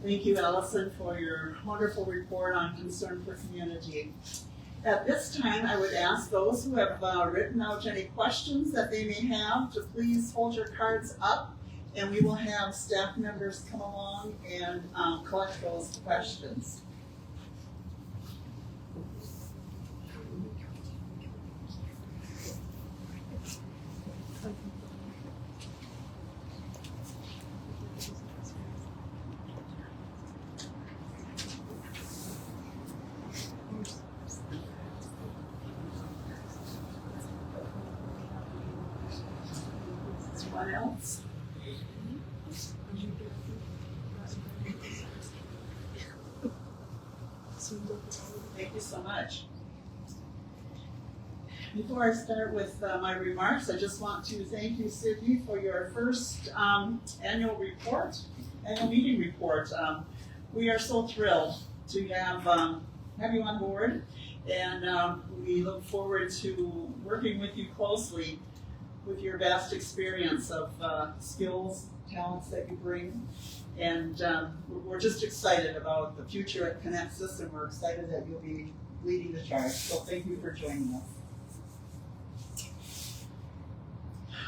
Thank you, Allison, for your wonderful report on Concern for Community. At this time, I would ask those who have written out any questions that they may have to please hold your cards up, and we will have staff members come along and collect those questions. Anyone else? Thank you so much. Before I start with my remarks, I just want to thank you, Sydney, for your first annual meeting report. We are so thrilled to have you on board, and we look forward to working with you closely with your vast experience of skills, talents that you bring. And we're just excited about the future at Connexus, and we're excited that you'll be leading the charge. So thank you for joining us.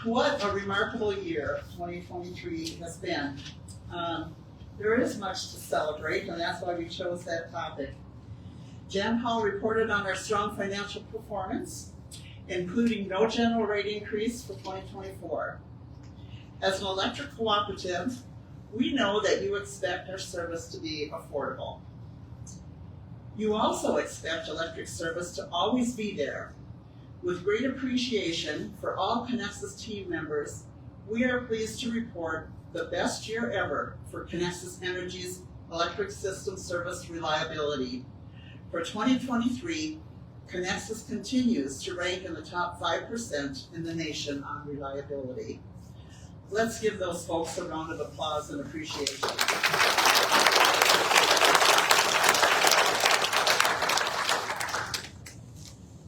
What a remarkable year 2023 has been. There is much to celebrate, and that's why we chose that topic. Jan Hall reported on our strong financial performance, including no general rate increase for 2024. As an electric cooperative, we know that you expect our service to be affordable. You also expect electric service to always be there. With great appreciation for all Connexus team members, we are pleased to report the best year ever for Connexus Energy's electric system service reliability. For 2023, Connexus continues to rank in the top 5% in the nation on reliability. Let's give those folks a round of applause and appreciation.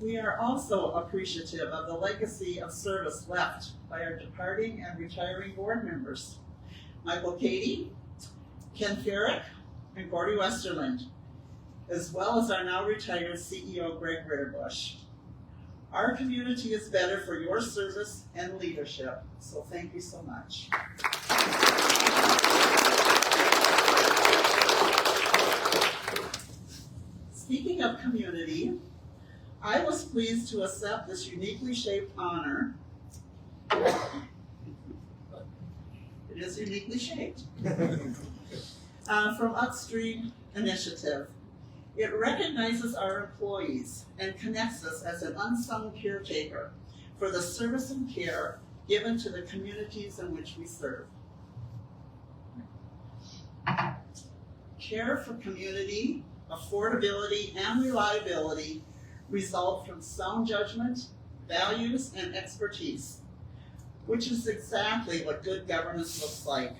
We are also appreciative of the legacy of service left by our departing and retiring board members, Michael Cady, Ken Farrick, and Gordy Westerland, as well as our now retired CEO, Greg Ritterbush. Our community is better for your service and leadership, so thank you so much. Speaking of community, I was pleased to accept this uniquely shaped honor. It is uniquely shaped. From Upstream Initiative. It recognizes our employees and connects us as an unsung caretaker for the service and care given to the communities in which we serve. Care for community, affordability, and reliability result from sound judgment, values, and expertise, which is exactly what good governance looks like.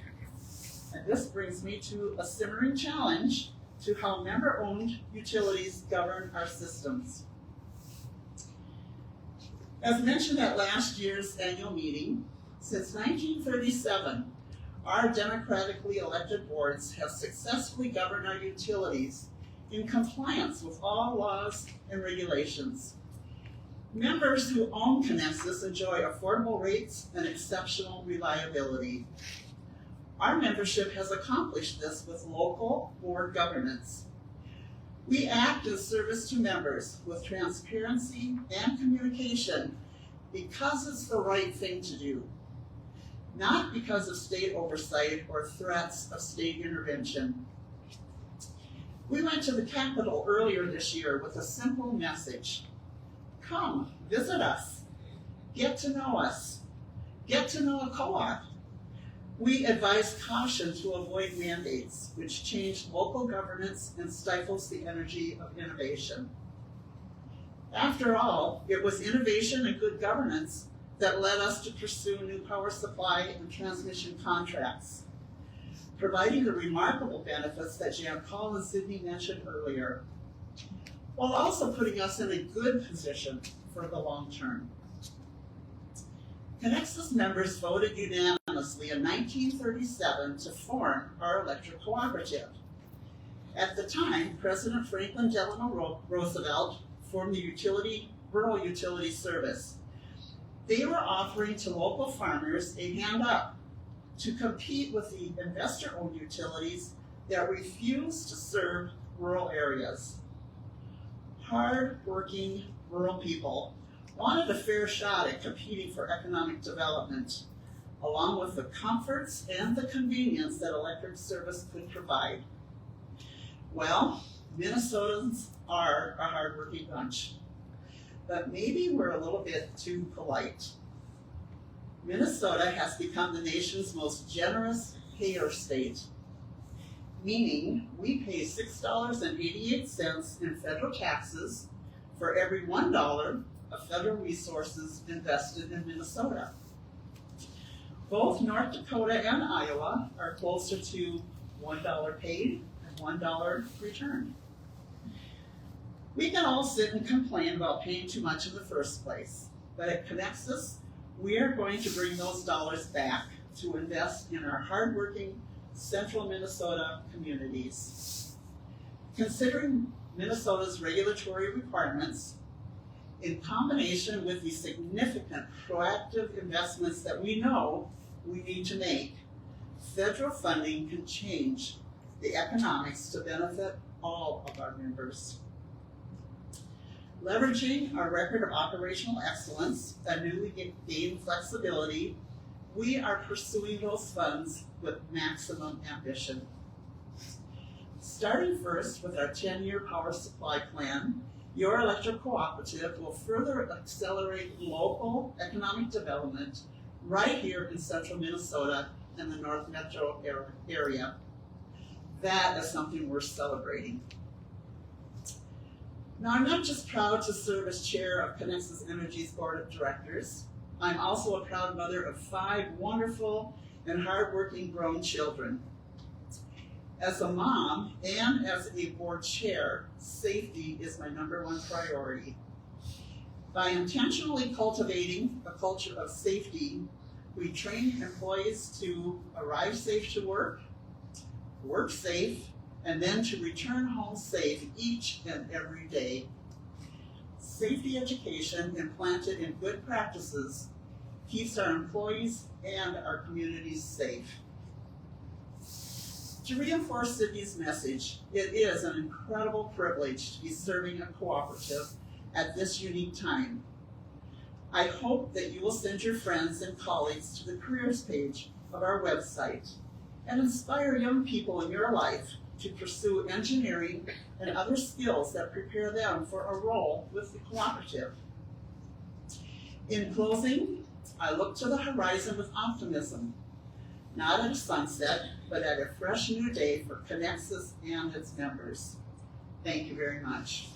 And this brings me to a simmering challenge to how member-owned utilities govern our systems. As mentioned at last year's annual meeting, since 1937, our democratically elected boards have successfully governed our utilities in compliance with all laws and regulations. Members who own Connexus enjoy affordable rates and exceptional reliability. Our membership has accomplished this with local board governance. We act in service to members with transparency and communication because it's the right thing to do, not because of state oversight or threats of state intervention. We went to the Capitol earlier this year with a simple message. Come, visit us, get to know us, get to know a co-op. We advise caution to avoid mandates, which change local governance and stifles the energy of innovation. After all, it was innovation and good governance that led us to pursue new power supply and transmission contracts, providing the remarkable benefits that Jan Paul and Sydney mentioned earlier, while also putting us in a good position for the long term. Connexus members voted unanimously unanimously in 1937 to form our electric cooperative. At the time, President Franklin Delano Roosevelt formed the Rural Utility Service. They were offering to local farmers a hand up to compete with the investor-owned utilities that refused to serve rural areas. Hard-working rural people wanted a fair shot at competing for economic development, along with the comforts and the convenience that electric service could provide. Well, Minnesotans are a hard-working bunch, but maybe we're a little bit too polite. Minnesota has become the nation's most generous payer state, meaning we pay $6.88 in federal taxes for every $1 of federal resources invested in Minnesota. Both North Dakota and Iowa are closer to $1 paid and $1 returned. We can all sit and complain about paying too much in the first place, but at Connexus, we are going to bring those dollars back to invest in our hardworking central Minnesota communities. Considering Minnesota's regulatory requirements, in combination with the significant proactive investments that we know we need to make, federal funding can change the economics to benefit all of our members. Leveraging our record of operational excellence and newly gained flexibility, we are pursuing those funds with maximum ambition. Starting first with our 10-year power supply plan, your electric cooperative will further accelerate local economic development right here in central Minnesota and the North Metro area. That is something we're celebrating. Now, I'm not just proud to serve as chair of Connexus Energy's board of directors. I'm also a proud mother of 5 wonderful and hardworking grown children. As a mom and as a board chair, safety is my #1 priority. By intentionally cultivating a culture of safety, we train employees to arrive safe to work safe, and then to return home safe each and every day. Safety education implanted in good practices keeps our employees and our communities safe. To reinforce Sydney's message, it is an incredible privilege to be serving a cooperative at this unique time. I hope that you will send your friends and colleagues to the careers page of our website and inspire young people in your life to pursue engineering and other skills that prepare them for a role with the cooperative. In closing, I look to the horizon with optimism, not at a sunset, but at a fresh new day for Connexus and its members. Thank you very much.